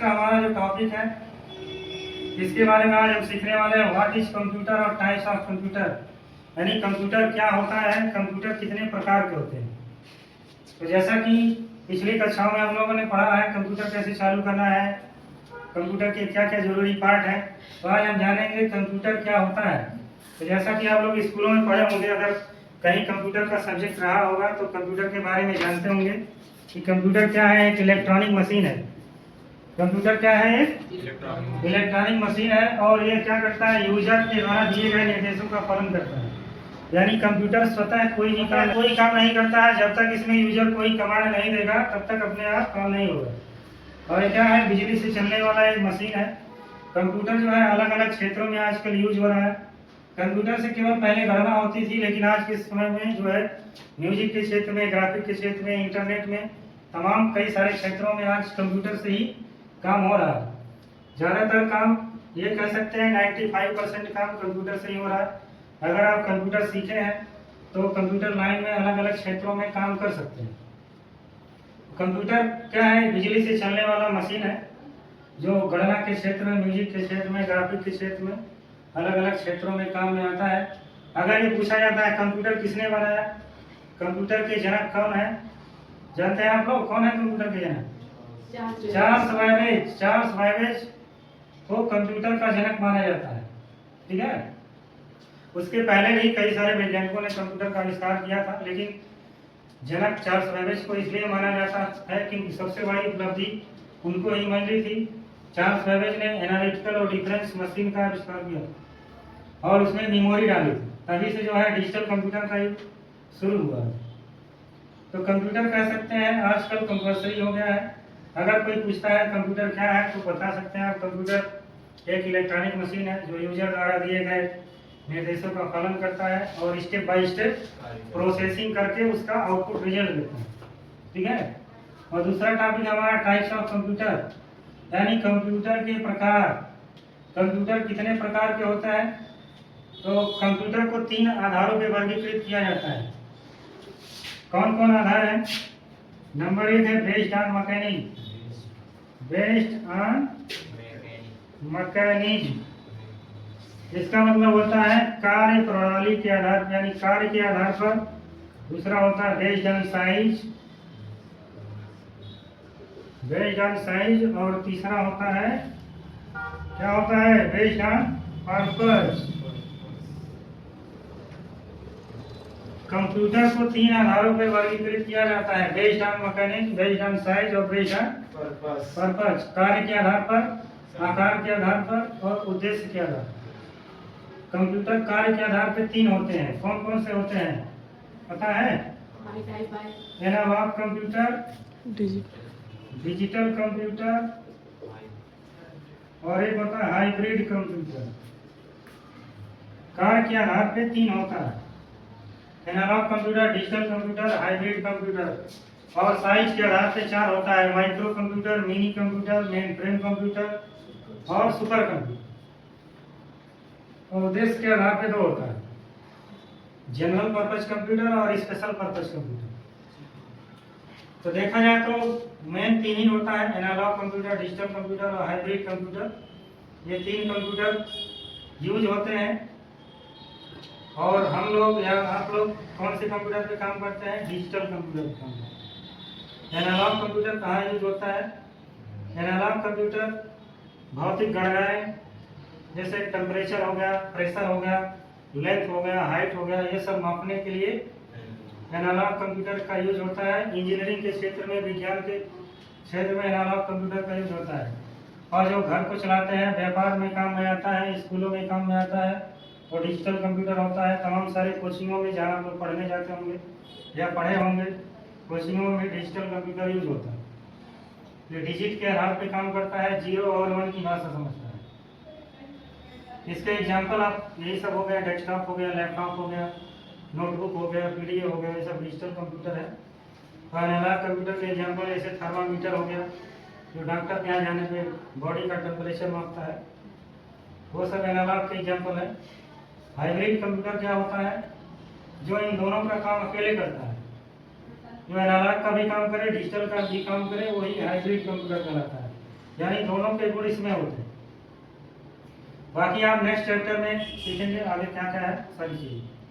का हमारा जो टॉपिक है इसके बारे में आज हम सीखने वाले हैं व्हाट इज कंप्यूटर और टाइप्स ऑफ कंप्यूटर, यानी कंप्यूटर क्या होता है, कंप्यूटर कितने प्रकार के होते हैं। तो जैसा कि पिछली कक्षाओं में हम लोगों ने पढ़ा है कंप्यूटर कैसे चालू करना है, कंप्यूटर के क्या क्या जरूरी पार्ट हैं, तो आज हम जानेंगे कंप्यूटर क्या होता है। तो जैसा कि आप लोग स्कूलों में पढ़े होंगे, अगर कहीं कंप्यूटर का सब्जेक्ट रहा होगा तो कंप्यूटर के बारे में जानते होंगे कि कंप्यूटर क्या है। एक इलेक्ट्रॉनिक मशीन है। कंप्यूटर क्या है? एक इलेक्ट्रॉनिक मशीन है और ये क्या करता है, यूजर के द्वारा दिए गए निर्देशों का पालन करता है। यानी कंप्यूटर स्वतः कोई काम नहीं करता है। जब तक इसमें यूजर कोई कमांड नहीं देगा तब तक अपने आप काम नहीं होगा। और ये क्या है, बिजली से चलने वाला एक मशीन है। कंप्यूटर जो है अलग अलग क्षेत्रों में आजकल यूज हो रहा है। कंप्यूटर से केवल पहले गणना होती थी, लेकिन आज के समय में जो है म्यूजिक के क्षेत्र में, ग्राफिक के क्षेत्र में, इंटरनेट में, तमाम कई सारे क्षेत्रों में आज कंप्यूटर से ही काम हो रहा है। ज़्यादातर काम ये कह सकते हैं 95% काम कंप्यूटर से ही हो रहा है। अगर आप कंप्यूटर सीखे हैं तो कंप्यूटर लाइन में अलग अलग क्षेत्रों में काम कर सकते हैं। कंप्यूटर क्या है, बिजली से चलने वाला मशीन है जो गणना के क्षेत्र में, म्यूजिक के क्षेत्र में, ग्राफिक के क्षेत्र में, अलग अलग क्षेत्रों में काम में आता है। अगर ये पूछा जाता है कंप्यूटर किसने बनाया, कंप्यूटर के जनक कौन है, जानते हैं आप लोग? कौन है कंप्यूटर के जनक? चार्ल्स बाबेज को कंप्यूटर का जनक माना जाता है। ठीक है, उसके पहले भी कई सारे वैज्ञानिकों ने कंप्यूटर का आविष्कार किया था, लेकिन जनक चार्ल्स बाबेज को इसलिए माना जाता है क्योंकि सबसे बड़ी उपलब्धि उनको ही मिली थी। चार्ल्स बाबेज ने एनालिटिकल और डिफरेंस मशीन का आविष्कार किया और उसमें मेमोरी डाली थी। तभी से जो है डिजिटल कंप्यूटर का युग शुरू हुआ। तो कंप्यूटर कह सकते हैं आजकल कंपल्सरी हो गया है। अगर कोई पूछता है कंप्यूटर क्या है तो बता सकते हैं आप, कंप्यूटर एक इलेक्ट्रॉनिक मशीन है जो यूजर द्वारा दिए गए निर्देशों का पालन करता है और स्टेप बाय स्टेप प्रोसेसिंग करके उसका आउटपुट रिजल्ट देता है। ठीक है। और दूसरा टॉपिक हमारा टाइप्स ऑफ कंप्यूटर, यानी कंप्यूटर के प्रकार। कंप्यूटर कितने प्रकार के होता है? तो कंप्यूटर को 3 आधारों पर वर्गीकृत किया जाता है। कौन कौन आधार है? नंबर 1 है based on mechanism. Based on mechanism इसका मतलब होता है कार्य प्रणाली के आधार, यानी कार्य के आधार पर। दूसरा होता है based on size, based on size. और तीसरा होता है, क्या होता है, बेस्ड ऑन पर्पस। कंप्यूटर को 3 आधारों पर वर्गीकृत किया जाता है, based on mechanism, based on size और बेस्ड ऑन पर्पस। कार्य के आधार पर, आकार के आधार पर और उद्देश्य के आधार पर। कंप्यूटर कार्य के आधार पर 3 होते हैं। कौन कौन से होते हैं पता है? एनालॉग कंप्यूटर, डिजिटल कंप्यूटर और एक होता है हाइब्रिड कंप्यूटर। कार्य के आधार पर 3 होता है, analog computer, digital computer, hybrid computer. और साइज के आधार पे 4 होता है, micro computer, mini computer, mainframe computer और सुपर कंप्यूटर। और उद्देश्य के आधार पे 2 होता है, जनरल पर्पस कंप्यूटर और स्पेशल पर्पस कंप्यूटर। तो देखा जाए तो मेन 3 ही होता है, एनालॉग कंप्यूटर, डिजिटल कंप्यूटर और हाइब्रिड कंप्यूटर। ये 3 कंप्यूटर यूज होते हैं। और हम लोग या आप लोग कौन से कंप्यूटर पे काम करते हैं? डिजिटल कंप्यूटर पे काम करते हैं। एनालॉग कंप्यूटर कहाँ यूज होता है? एनालॉग कंप्यूटर भौतिक गणनाएं जैसे टेम्परेचर हो गया, प्रेशर हो गया, लेंथ हो गया, हाइट हो गया, ये सब मापने के लिए एनालॉग कंप्यूटर का यूज होता है। इंजीनियरिंग के क्षेत्र में, विज्ञान के क्षेत्र में एनालॉग कंप्यूटर का यूज होता है। और जो घर को चलाते हैं, व्यापार में काम में आता है, स्कूलों में काम में आता है, और डिजिटल कंप्यूटर होता है तमाम सारे कोचिंगों में जहाँ आप लोग पढ़ने जाते होंगे या पढ़े होंगे, कोचिंगों में डिजिटल कंप्यूटर यूज होता है। ये डिजिट के आधार पे काम करता है, 0 और 1 की भाषा समझता है। इसके एग्जाम्पल आप यही सब हो गया, डेस्कटॉप हो गया, लैपटॉप हो गया, नोटबुक हो गया, पीडीए हो गया, ये सब डिजिटल कंप्यूटर है। और एनालॉग कंप्यूटर के एग्जाम्पल जैसे थर्मामीटर हो गया, जो डॉक्टर के यहाँ जाने पे बॉडी का टेम्परेचर मापता है, वो सब एनालॉग के एग्जाम्पल है। हाइब्रिड कंप्यूटर क्या होता है? जो इन दोनों का काम अकेले करता है, जो एनालॉग का भी काम करे, डिजिटल का भी काम करे, वही हाइब्रिड कंप्यूटर कहलाता है। यानी दोनों के गुण इसमें होते हैं। बाकी आप नेक्स्ट चैप्टर में सीखेंगे आगे क्या क्या है सारी चीजें।